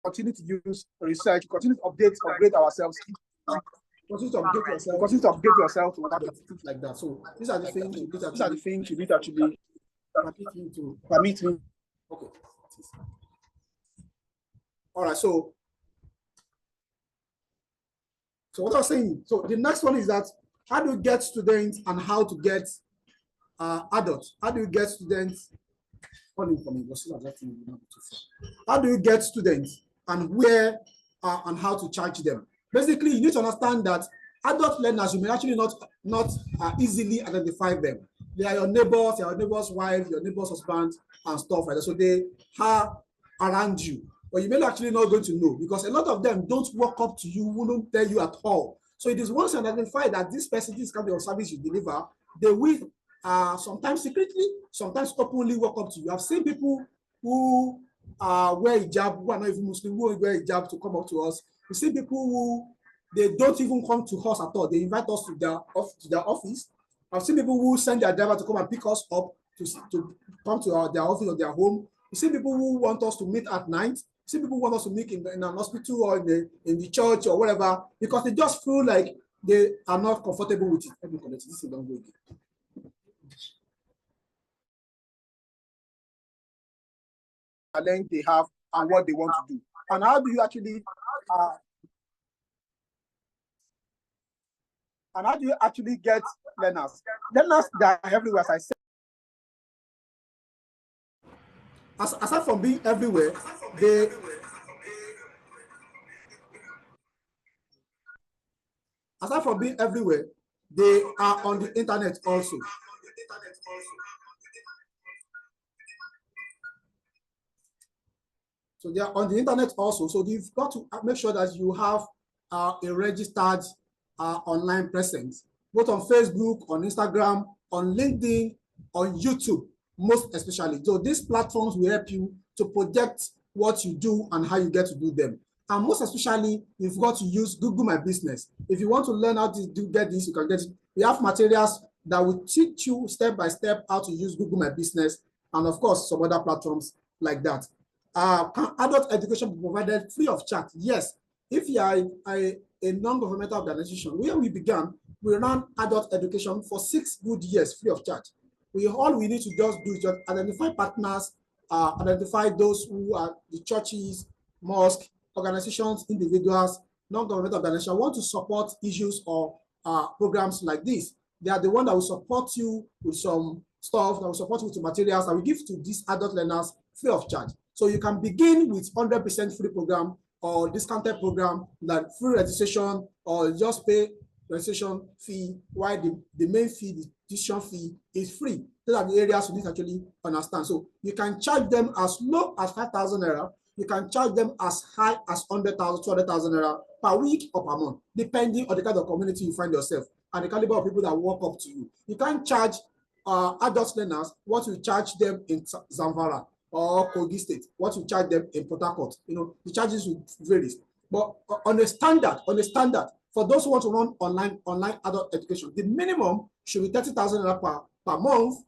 continue to use research, continue to upgrade ourselves. Continue to update yourself to things like that. So these are the things you need to actually permit me. Okay. All right. So what I was saying. So the next one is that how do you get students and how to get adults? How do you get students? How do you get students and where and how to charge them? Basically, you need to understand that adult learners, you may actually not easily identify them. They are your neighbor's wife, your neighbor's husband, and stuff like that. So they are around you, but you may actually not going to know because a lot of them don't walk up to you, wouldn't tell you at all. So it is once you identify that this person, this kind of service you deliver, they will sometimes secretly, sometimes openly walk up to you. I've seen people who wear hijab, who are not even Muslim, who wear hijab to come up to us. We see people who they don't even come to us at all. They invite us to their office. I've seen people who send their driver to come and pick us up to come to their office or their home. You see people who want us to meet at night. You see people who want us to meet in an hospital or in the church or whatever because they just feel like they are not comfortable with it. Let me connect this. Don't go again. Talent they have and what they want to do, and how do you actually get learners that are everywhere, as I said. Aside from being everywhere, they are on the internet also. So they are on the internet also. So you've got to make sure that you have a registered online presence, both on Facebook, on Instagram, on LinkedIn, on YouTube, most especially. So these platforms will help you to project what you do and how you get to do them. And most especially, you've got to use Google My Business. If you want to learn how to get this, you can get it. We have materials that will teach you step by step how to use Google My Business, and of course, some other platforms like that. Can adult education be provided free of charge? Yes. If you are a non-governmental organization, where we began, we ran adult education for 6 good years free of charge. All we need to just do is just identify partners, identify those who are the churches, mosques, organizations, individuals, non-governmental organizations want to support issues or programs like this. They are the one that will support you with some stuff, that will support you with materials that we give to these adult learners free of charge. So you can begin with 100% free program or discounted program, like free registration, or just pay registration fee, while the main fee, the tuition fee, is free. Those are the areas you need to actually understand. So you can charge them as low as 5,000 naira. You can charge them as high as 100,000, 200,000 naira per week or per month, depending on the kind of community you find yourself and the caliber of people that walk up to you. You can't charge adult learners what you charge them in Zamfara or Kogi State, what you charge them in Port Harcourt. The charges will vary. But on a standard, for those who want to run online adult education, the minimum should be 30,000 naira per month,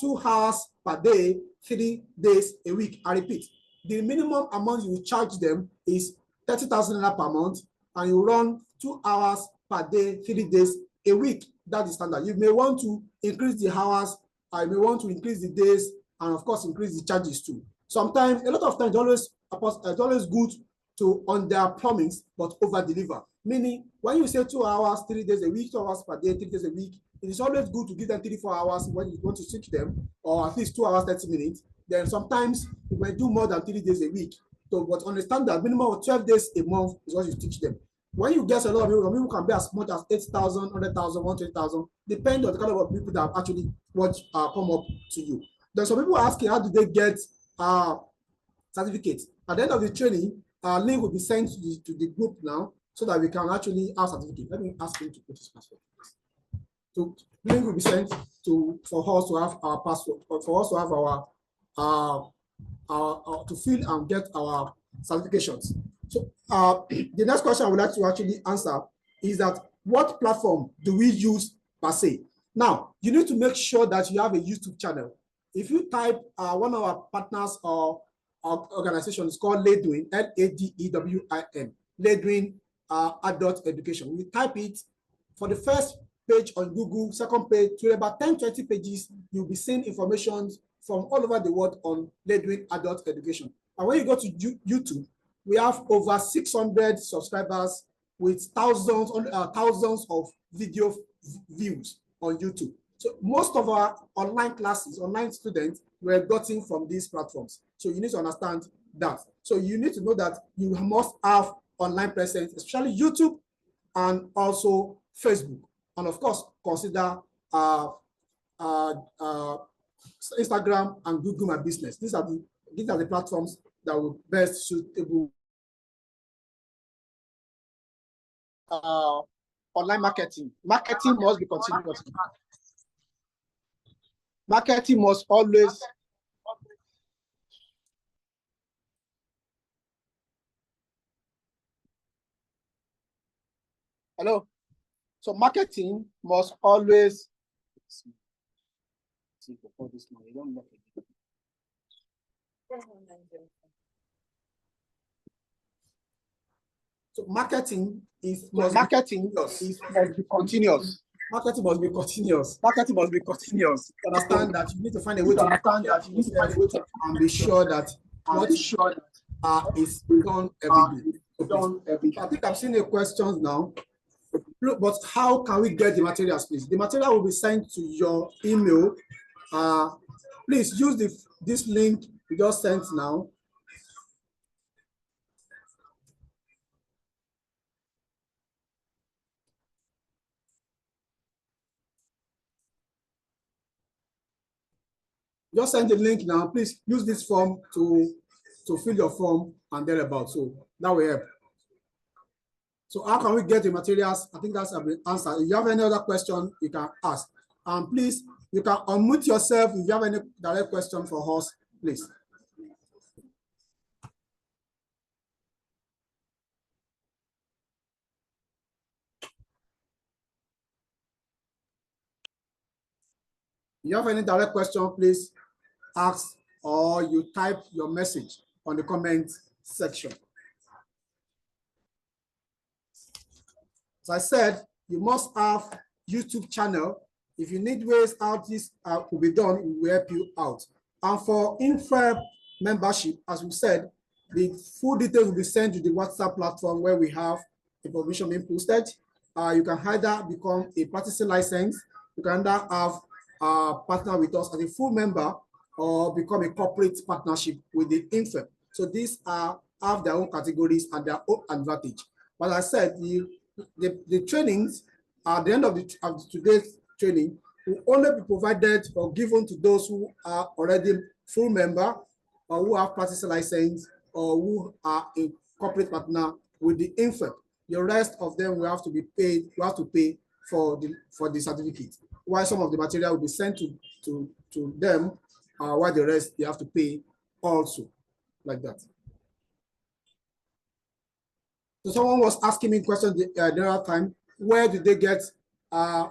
2 hours per day, 3 days a week. I repeat, the minimum amount you will charge them is 30,000 naira per month, and you run 2 hours per day, 3 days a week. That is standard. You may want to increase the hours, you may want to increase the days, and of course increase the charges too. Sometimes, a lot of times, it's always good to under-promise but over-deliver. Meaning, when you say 2 hours, 3 days a week, 2 hours per day, 3 days a week, it is always good to give them 3-4 hours when you want to teach them, or at least 2 hours, 30 minutes. Then sometimes you might do more than 3 days a week. So, but understand that minimum of 12 days a month is what you teach them. When you get a lot of people can be as much as 8,000, 100,000, 120,000, depending on the kind of people that actually come up to you. Then some people are asking, how do they get certificates? At the end of the training, link will be sent to the group now, so that we can actually have certificate. Let me ask him to put his password. So link will be sent for us to have our password, or for us to have our to fill and get our certifications. So the next question I would like to actually answer is that what platform do we use per se? Now, you need to make sure that you have a YouTube channel. If you type one of our partners or organization is called Ladewin, L-A-D-E-W-I-N, Ladewin Adult Education. We type it for the first page on Google, second page, to about 10-20 pages, you'll be seeing information from all over the world on Ladewin Adult Education. And when you go to YouTube, we have over 600 subscribers with thousands of video views on YouTube. So most of our online classes, online students, were gotten from these platforms. So you need to understand that. So you need to know that you must have online presence, especially YouTube and also Facebook. And of course, consider Instagram and Google My Business. These are the platforms that will best suitable online marketing. Marketing must be continuous. Marketing must always hello. So marketing must always so marketing must be continuous. Marketing must be continuous. Marketing must be continuous. Understand that you need to find a way to understand that you need to find a way to and be sure that what is done every day. I think I've seen the questions now. But how can we get the materials, please? The material will be sent to your email. Please use this link you just sent now. Just send the link now. Please use this form to fill your form and thereabout. So that will help. So how can we get the materials? I think that's been answered. If you have any other question, you can ask. And please, you can unmute yourself if you have any direct question for us, please. If you have any direct question, please ask or you type your message on the comment section. As I said, you must have YouTube channel. If you need ways how this will be done, we will help you out. And for INFEP membership, as we said, the full details will be sent to the WhatsApp platform where we have information being posted. You can either become a practicing license, you can either have a partner with us as a full member, or become a corporate partnership with the INFEP. So these have their own categories and their own advantage. But as I said, the trainings at the end of today's training will only be provided or given to those who are already full member or who have practicing license or who are a corporate partner with the INFEP. The rest of them will have to be paid. You have to pay for the certificate. While some of the material will be sent to them, while the rest they have to pay also, like that. So someone was asking me questions the other time, where do they get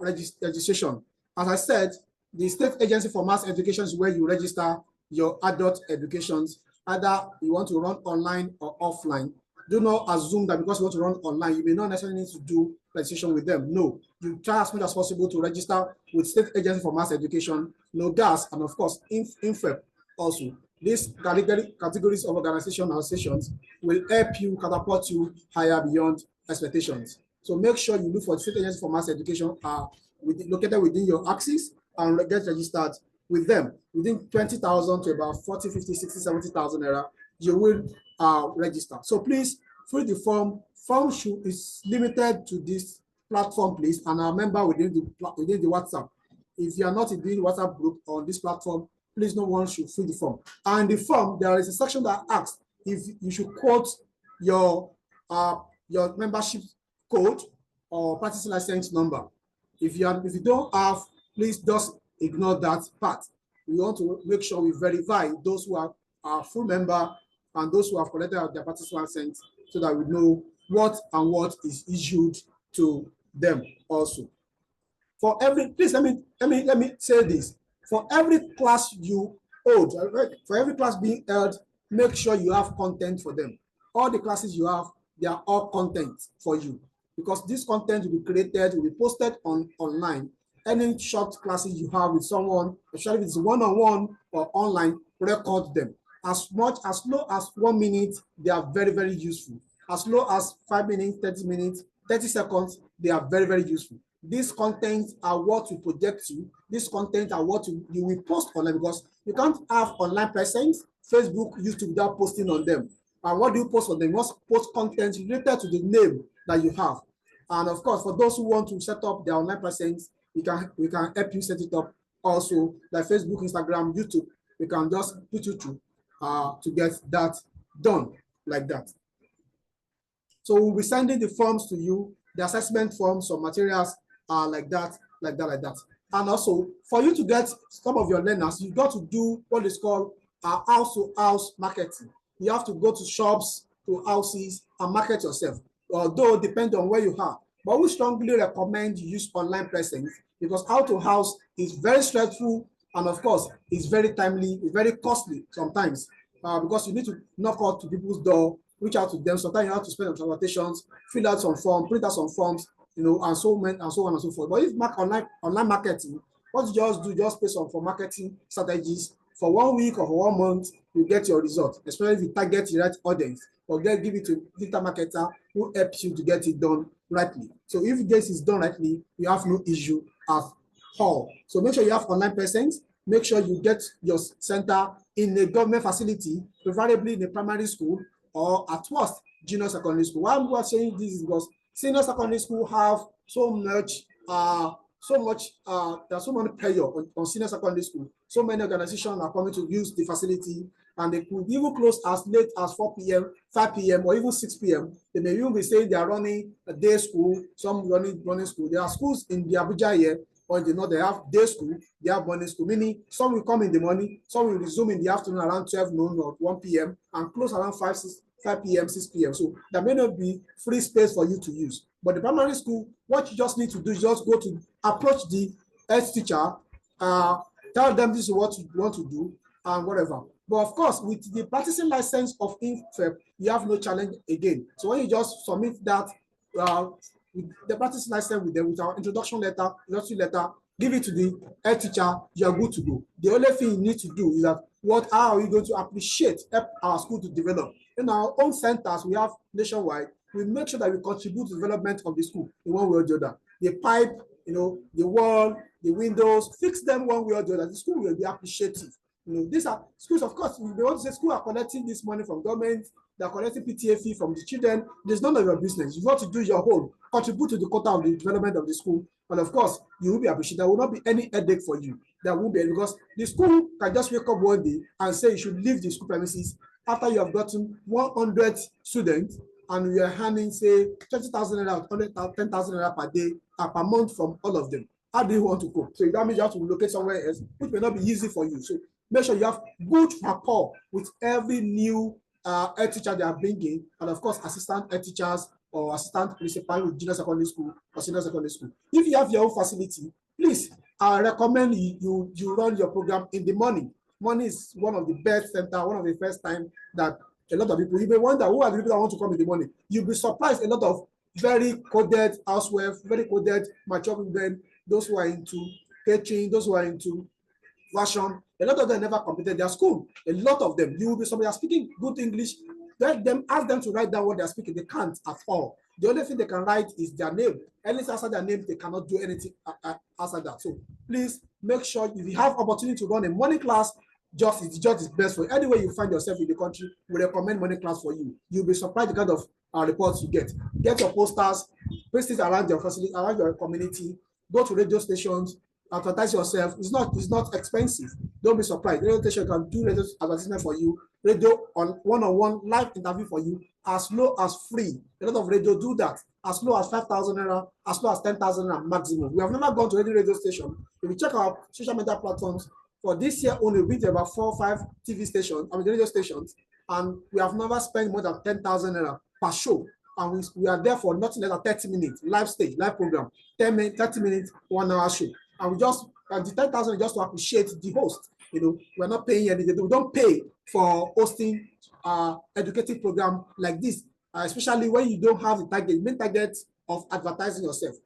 registration? As I said, the State Agency for Mass Education is where you register your adult educations, either you want to run online or offline. Do not assume that because you want to run online, you may not necessarily need to do registration with them. No, you try as much as possible to register with State Agency for Mass Education, NOGAS, and of course, INFEP also. These categories of organizations and associations will help you catapult you higher beyond expectations. So make sure you look for State Agency for Mass Education located within your axis and get registered with them. Within 20,000 to about 40, 50, 60, 70,000 naira, you will register. So please fill the form. Form is limited to this platform, please, and our member within the WhatsApp. If you are not in the WhatsApp group on this platform, please no one should fill the form. And the form, there is a section that asks if you should quote your membership code or practicing license number. If you don't have, please just ignore that part. We want to make sure we verify those who are full member and those who have collected their practicing license, so that we know what is issued to them also. For every, please let me say this. For every class you hold, for every class being held make sure you have content for them. All the classes you have, they are all content for you, because this content will be created, will be posted online. Any short classes you have with someone, especially if it's one-on-one or online, record them. As low as 1 minute, they are very, very useful. As low as 5 minutes, 30 minutes, 30 seconds, they are very, very useful. These contents are what will project you. These contents are what you will post online, because you can't have online presence, Facebook, YouTube without posting on them. And what do you post on them? You must post content related to the name that you have. And of course, for those who want to set up their online presence, we can help you set it up also, like Facebook, Instagram, YouTube. We can just put you through to get that done like that. So we'll be sending the forms to you, the assessment forms or materials like that. And also, for you to get some of your learners, you got to do what is called house-to-house marketing. You have to go to shops, to houses, and market yourself. Although depending on where you are, but we strongly recommend you use online presence, because house-to-house is very stressful, and of course, it's very timely, it's very costly sometimes, because you need to knock out to people's door, reach out to them. Sometimes you have to spend on transportations, fill out some forms, print out some forms, and so on and so forth. But if online marketing, what you just do, just pay some for marketing strategies for 1 week or for 1 month, you get your result, especially if you target the right audience, or give it to a digital marketer who helps you to get it done rightly. So if this is done rightly, you have no issue at all. So make sure you have online presence. Make sure you get your center in a government facility, preferably in a primary school, or at worst, junior secondary school. Why I'm saying this is because senior secondary school have so much there's so much pressure on senior secondary school. So many organizations are coming to use the facility, and they could even close as late as 4 p.m., 5 p.m., or even 6 p.m. They may even be saying they are running a day school, some running school. There are schools in the Abuja here, or in the north, they have day school, they have morning school, meaning some will come in the morning, some will resume in the afternoon around 12 noon or 1 p.m. and close around 5 p.m., 6 p.m. So there may not be free space for you to use. But the primary school, what you just need to do is just go to approach the head teacher, tell them this is what you want to do, and whatever. But of course, with the practicing license of INFEP, you have no challenge again. So when you just submit that, with the practicing license with them, with our introduction letter, give it to the head teacher, you are good to go. The only thing you need to do is that, how are we going to help our school to develop? In our own centers we have nationwide, we make sure that we contribute to the development of the school in one way or the other. The pipe, the wall, the windows, fix them one way or the other. The school will be appreciative. These are schools, of course, they want to say schools are collecting this money from government, they're collecting PTA fee from the children. There's none of your business. You want to do your whole, contribute to the quota of the development of the school. And of course, you will be appreciated. There will not be any headache for you. There won't be, because the school can just wake up one day and say you should leave the school premises after you have gotten 100 students and we are handing, say, 20,000 naira, 10,000 naira per day, per month from all of them. How do you want to cope? So that means you have to relocate somewhere else, which may not be easy for you. So make sure you have good rapport with every new head teacher they are bringing, and of course, assistant head teachers or assistant principal with junior secondary school or senior secondary school. If you have your own facility, please, I recommend you run your program in the morning. Morning is one of the best center, one of the first time that a lot of people, you may wonder who are the people that want to come in the morning. You'll be surprised, a lot of very coded housewives, very coded mature women, those who are into catering, those who are into fashion. A lot of them never completed their school. A lot of them, you will be somebody speaking good English, let them ask them to write down what they are speaking. They can't at all. The only thing they can write is their name. Anything outside their name, they cannot do anything outside that. So please make sure if you have opportunity to run a morning class, just is best for you. Anywhere you find yourself in the country, we recommend morning class for you. You'll be surprised the kind of reports you get. Get your posters, paste it around your facility, around your community. Go to radio stations, advertise yourself. It's not expensive. Don't be surprised. Radio station can do radio advertisement for you. Radio on one-on-one live interview for you as low as free. A lot of radio do that as low as 5,000 naira, as low as 10,000 naira maximum. We have never gone to any radio station. If you check our social media platforms, for this year only, we've been about 4 or 5 TV stations, radio stations, and we have never spent more than 10,000 naira per show. And we are there for nothing less than 30 minutes, live stage, live program, 30 minutes, 1 hour show. And we just, the 10,000 just to appreciate the host. We're not paying anything. We don't pay for hosting educative program like this, especially when you don't have the main target of advertising yourself.